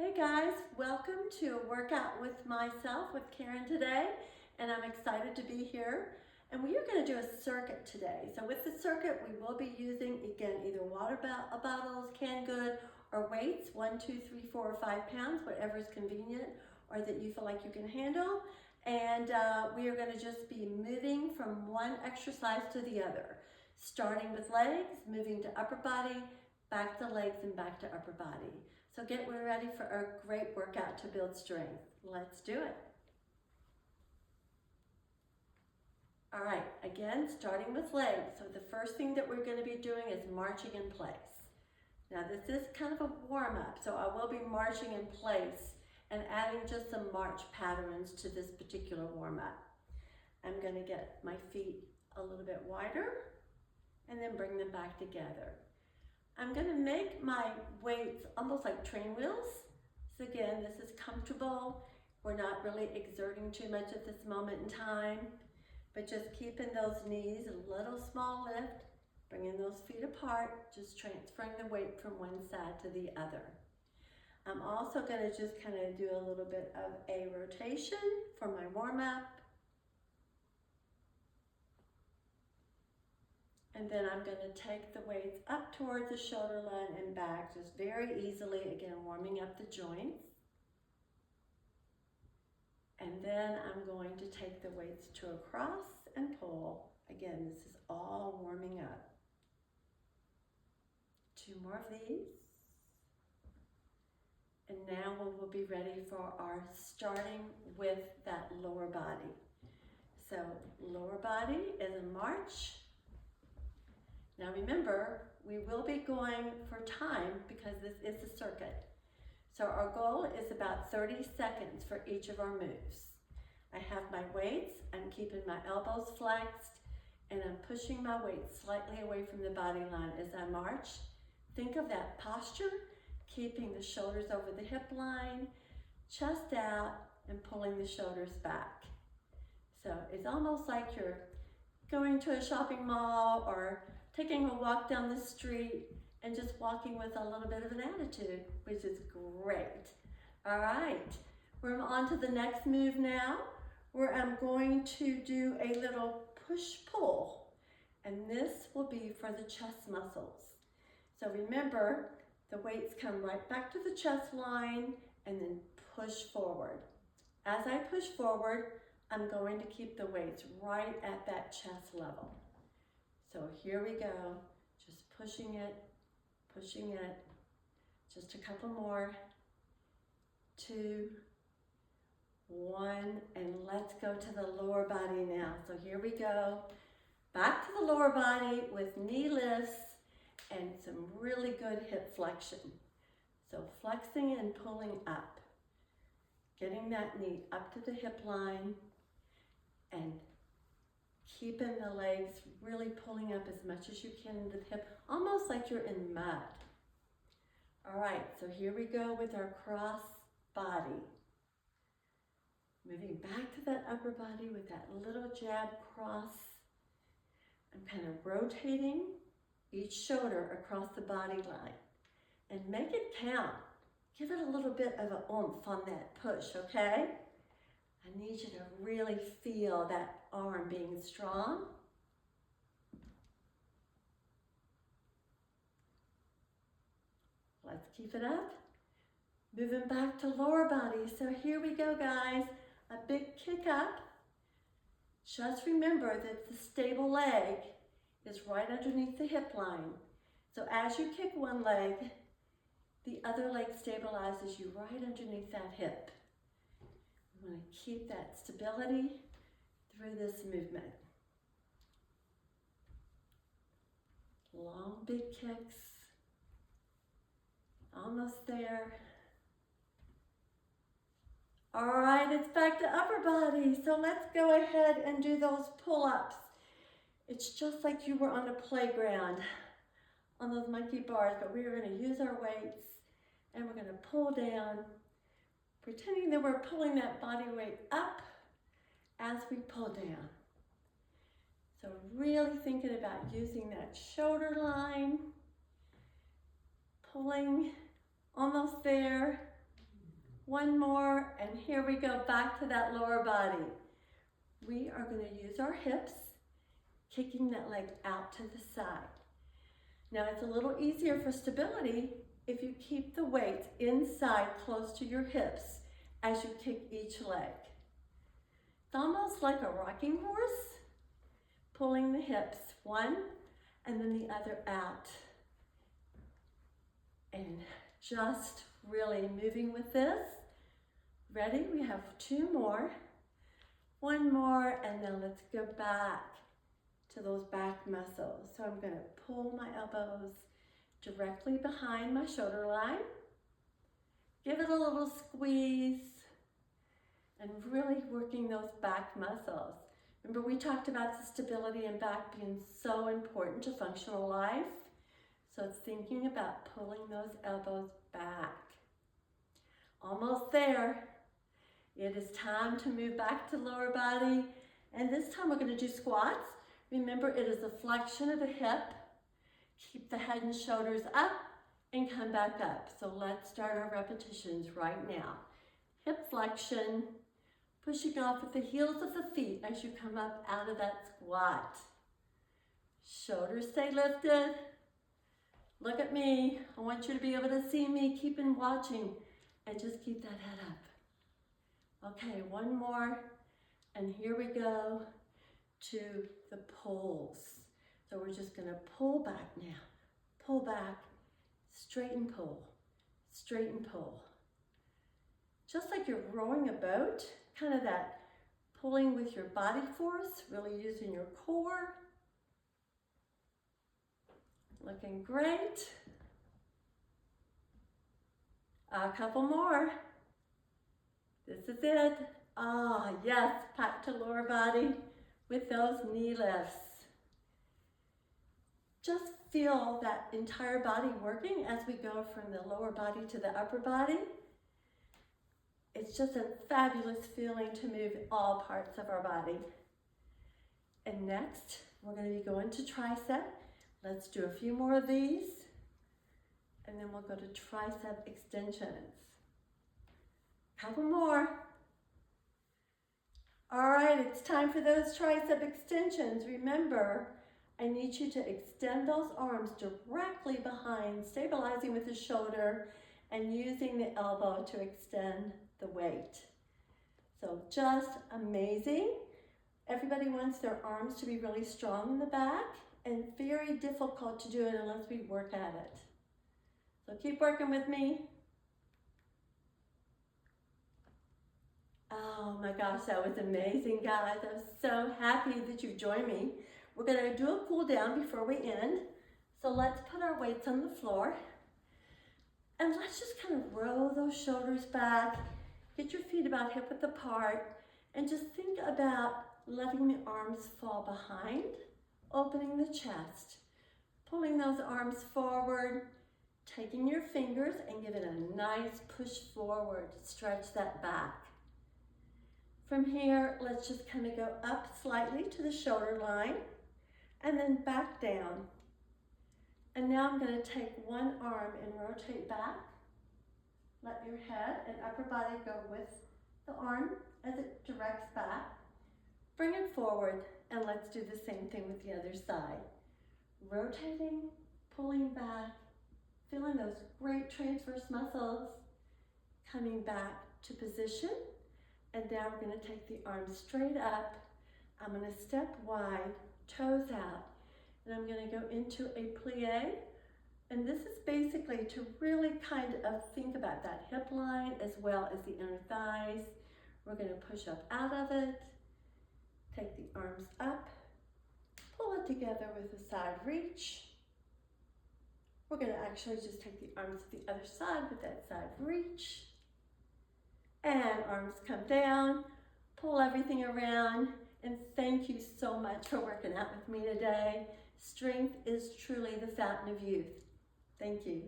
Hey guys, welcome to a workout with myself, with Karen today, and I'm excited to be here. And we are going to do a circuit today. So with the circuit, we will be using, again, either water bottles, canned good, or weights, 1, 2, 3, 4, or 5 pounds, whatever is convenient or that you feel like you can handle. And we are going to just be moving from one exercise to the other, starting with legs, moving to upper body, back to legs, and back to upper body. So get ready for a great workout to build strength. Let's do it. All right, again, starting with legs. So the first thing that we're going to be doing is marching in place. Now this is kind of a warm-up, so I will be marching in place and adding just some march patterns to this particular warm-up. I'm going to get my feet a little bit wider and then bring them back together. I'm going to make my weights almost like train wheels. So again, this is comfortable. We're not really exerting too much at this moment in time, but just keeping those knees a little small lift, bringing those feet apart, just transferring the weight from one side to the other. I'm also going to just kind of do a little bit of a rotation for my warm-up. And then I'm going to take the weights up towards the shoulder line and back, just very easily, again, warming up the joints. And then I'm going to take the weights to across and pull. Again, this is all warming up. 2 more of these. And now we will be ready for our starting with that lower body. So lower body is a march. Now remember, we will be going for time because this is a circuit. So our goal is about 30 seconds for each of our moves. I have my weights, I'm keeping my elbows flexed, and I'm pushing my weight slightly away from the body line as I march. Think of that posture, keeping the shoulders over the hip line, chest out, and pulling the shoulders back. So it's almost like you're going to a shopping mall or taking a walk down the street and just walking with a little bit of an attitude, which is great. All right, we're on to the next move now, where I'm going to do a little push-pull, and this will be for the chest muscles. So remember, the weights come right back to the chest line and then push forward. As I push forward, I'm going to keep the weights right at that chest level. So here we go, just pushing it, just a couple more, 2, 1, and let's go to the lower body now. So here we go, back to the lower body with knee lifts and some really good hip flexion. So flexing and pulling up, getting that knee up to the hip line and keeping the legs really pulling up as much as you can into the hip, almost like you're in mud. All right, so here we go with our cross body. Moving back to that upper body with that little jab cross. I'm kind of rotating each shoulder across the body line. And make it count. Give it a little bit of an oomph on that push, okay? I need you to really feel that arm being strong. Let's keep it up. Moving back to lower body. So here we go, guys. A big kick up. Just remember that the stable leg is right underneath the hip line. So as you kick one leg, the other leg stabilizes you right underneath that hip. You want to keep that stability through this movement. Long, big kicks. Almost there. All right, it's back to upper body. So let's go ahead and do those pull-ups. It's just like you were on a playground on those monkey bars, but we're going to use our weights and we're going to pull down, pretending that we're pulling that body weight up as we pull down. So really thinking about using that shoulder line, pulling almost there, One more, and here we go back to that lower body. We are going to use our hips, kicking that leg out to the side. Now it's a little easier for stability if you keep the weight inside close to your hips as you kick each leg. It's almost like a rocking horse, pulling the hips, one and then the other out. And just really moving with this. Ready? We have two more. One more, and then let's go back to those back muscles. So I'm going to pull my elbows directly behind my shoulder line. Give it a little squeeze and really working those back muscles. Remember, we talked about the stability and back being so important to functional life. So it's thinking about pulling those elbows back. Almost there. It is time to move back to lower body. And this time we're going to do squats. Remember, it is a flexion of the hip. Keep the head and shoulders up and come back up. So let's start our repetitions right now. Hip flexion, pushing off with the heels of the feet as you come up out of that squat. Shoulders stay lifted. Look at me. I want you to be able to see me. Keep on watching and just keep that head up. Okay, one more. And here we go to the pulls. So we're just going to pull back now. Pull back, straighten pull, straighten pull. Just like you're rowing a boat, kind of that pulling with your body force, really using your core. Looking great. A couple more. This is it. Ah, yes, back to lower body with those knee lifts. Just feel that entire body working as we go from the lower body to the upper body. It's just a fabulous feeling to move all parts of our body. And next, we're going to be going to tricep. Let's do a few more of these, and then we'll go to tricep extensions. Couple more. All right, it's time for those tricep extensions. Remember, I need you to extend those arms directly behind, stabilizing with the shoulder and using the elbow to extend the weight. So just amazing. Everybody wants their arms to be really strong in the back, and very difficult to do it unless we work at it. So keep working with me. Oh my gosh, that was amazing, guys. I'm so happy that you joined me. We're gonna do a cool down before we end. So let's put our weights on the floor. And let's just kind of roll those shoulders back. Get your feet about hip width apart. And just think about letting the arms fall behind. Opening the chest, pulling those arms forward, taking your fingers and give it a nice push forward, stretch that back. From here, let's just kind of go up slightly to the shoulder line and then back down. And now I'm going to take one arm and rotate back. Let your head and upper body go with the arm as it directs back. Bring it forward. And let's do the same thing with the other side. Rotating, pulling back, feeling those great transverse muscles, coming back to position. And now we're going to take the arms straight up. I'm going to step wide, toes out, and I'm going to go into a plie. And this is basically to really kind of think about that hip line as well as the inner thighs. We're going to push up out of it. Take the arms up, pull it together with a side reach. We're going to actually just take the arms to the other side with that side reach. And arms come down, pull everything around, and thank you so much for working out with me today. Strength is truly the fountain of youth. Thank you.